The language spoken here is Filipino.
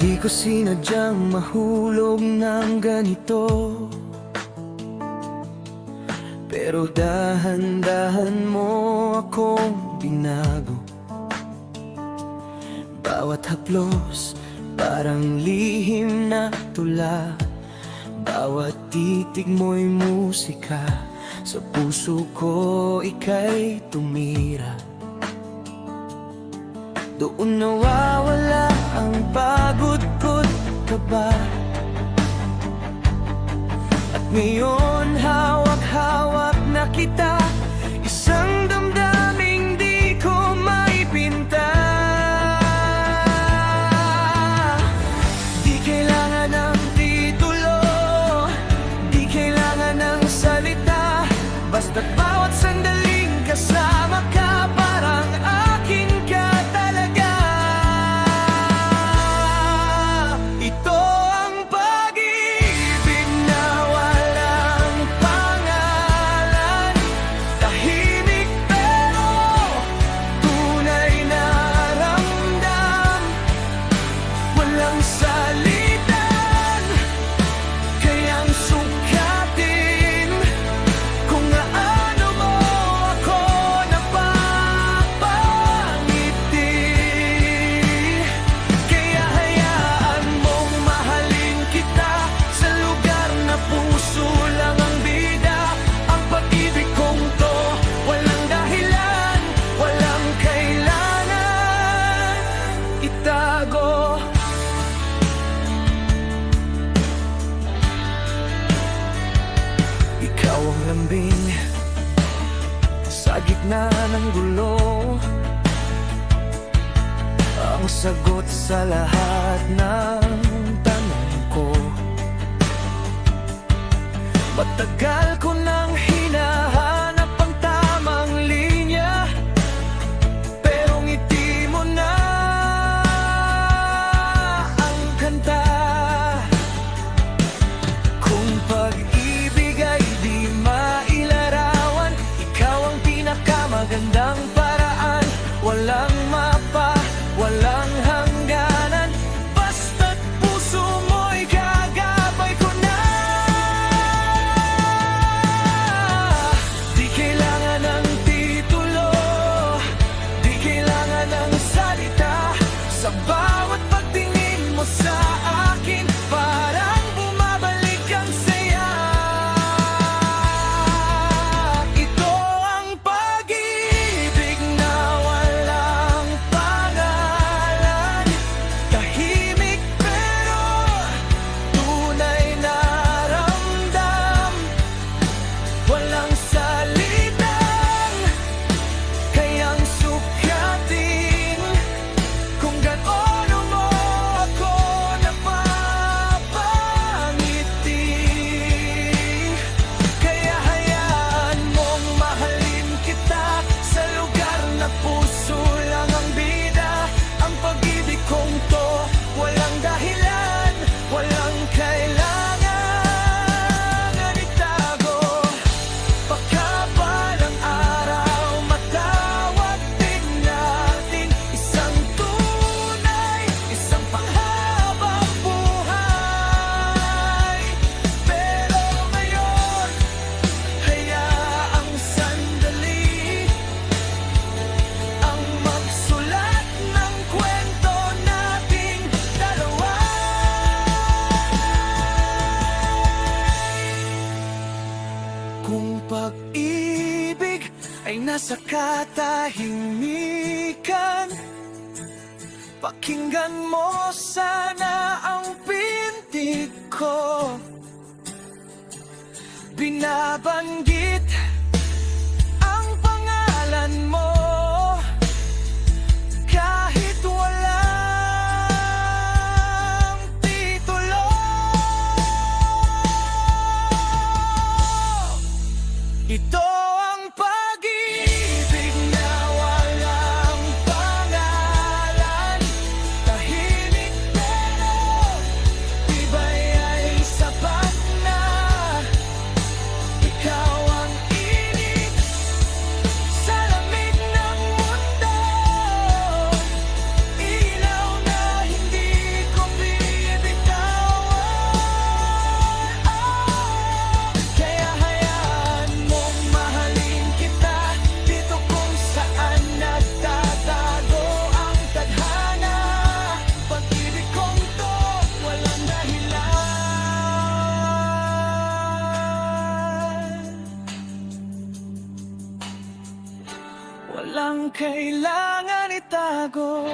Di ko sinadyang mahulog ng ganito, pero dahan-dahan mo akong binago. Bawat haplos parang lihim na tula, bawat titig mo'y musika. Sa puso ko ika'y tumira. Doon nawawala ang pagod ko't kaba, at ngayon hawak-hawak na kita. Isang damdaming di ko maipinta. Di kailangan ng titulo, di kailangan ng salita, basta't bawat sandaling kasama ka, parang akin ka talaga. Ito ang pag-ibig na walang pangalan, tahimik pero tunay na ramdam. Walang salitan, kayang sukatin kung gaano mo ako napapangiti. Kaya hayaan mong mahalin kita sa lugar na puso lang ang bida. Ang pag-ibig kong to, walang dahilan, walang kailangan itago. Ikaw ang lambing sa gitna ng gulo, ang sagot sa lahat ng tanong ko. Matagal ko nang hinahanap ang tamang linya, pero ngiti mo na ang kanta. Kung pag-ibig ay di mailarawan, ikaw ang pinakamagandang paraan. Walang mapa, walang hangganan, basta't puso mo'y gagabay ko na. Di kailangan ng titulo, di kailangan ng salita, sa bawat pagtingin mo sa akin, parang bumabalik ang saya. Ito ang pag-ibig na walang pangalan, tahimik pero tunay na ramdam. Walang salitan, kayang sukatin kung gaano mo ako napapangiti. Kaya hayaan mong mahalin kita sa lugar na puso lang ang bida. Ang pag-ibig kong to, walang dahilan, walang kailangan itago. Pagkabalang araw, matawag din natin isang tunay, isang panghabang buhay. Pero ngayon, hayaang sandali ang magsulat ng kwento nating dalawa. Kung pag-ibig ay nasa katahimikan, pakinggan mo sana ang pintig ko. Binabanggit ang pangalan mo kahit walang titulo. Ito ang pag-ibig na walang pangalan, tahimik pero tibay ay sapat na. Ikaw kailangan itago.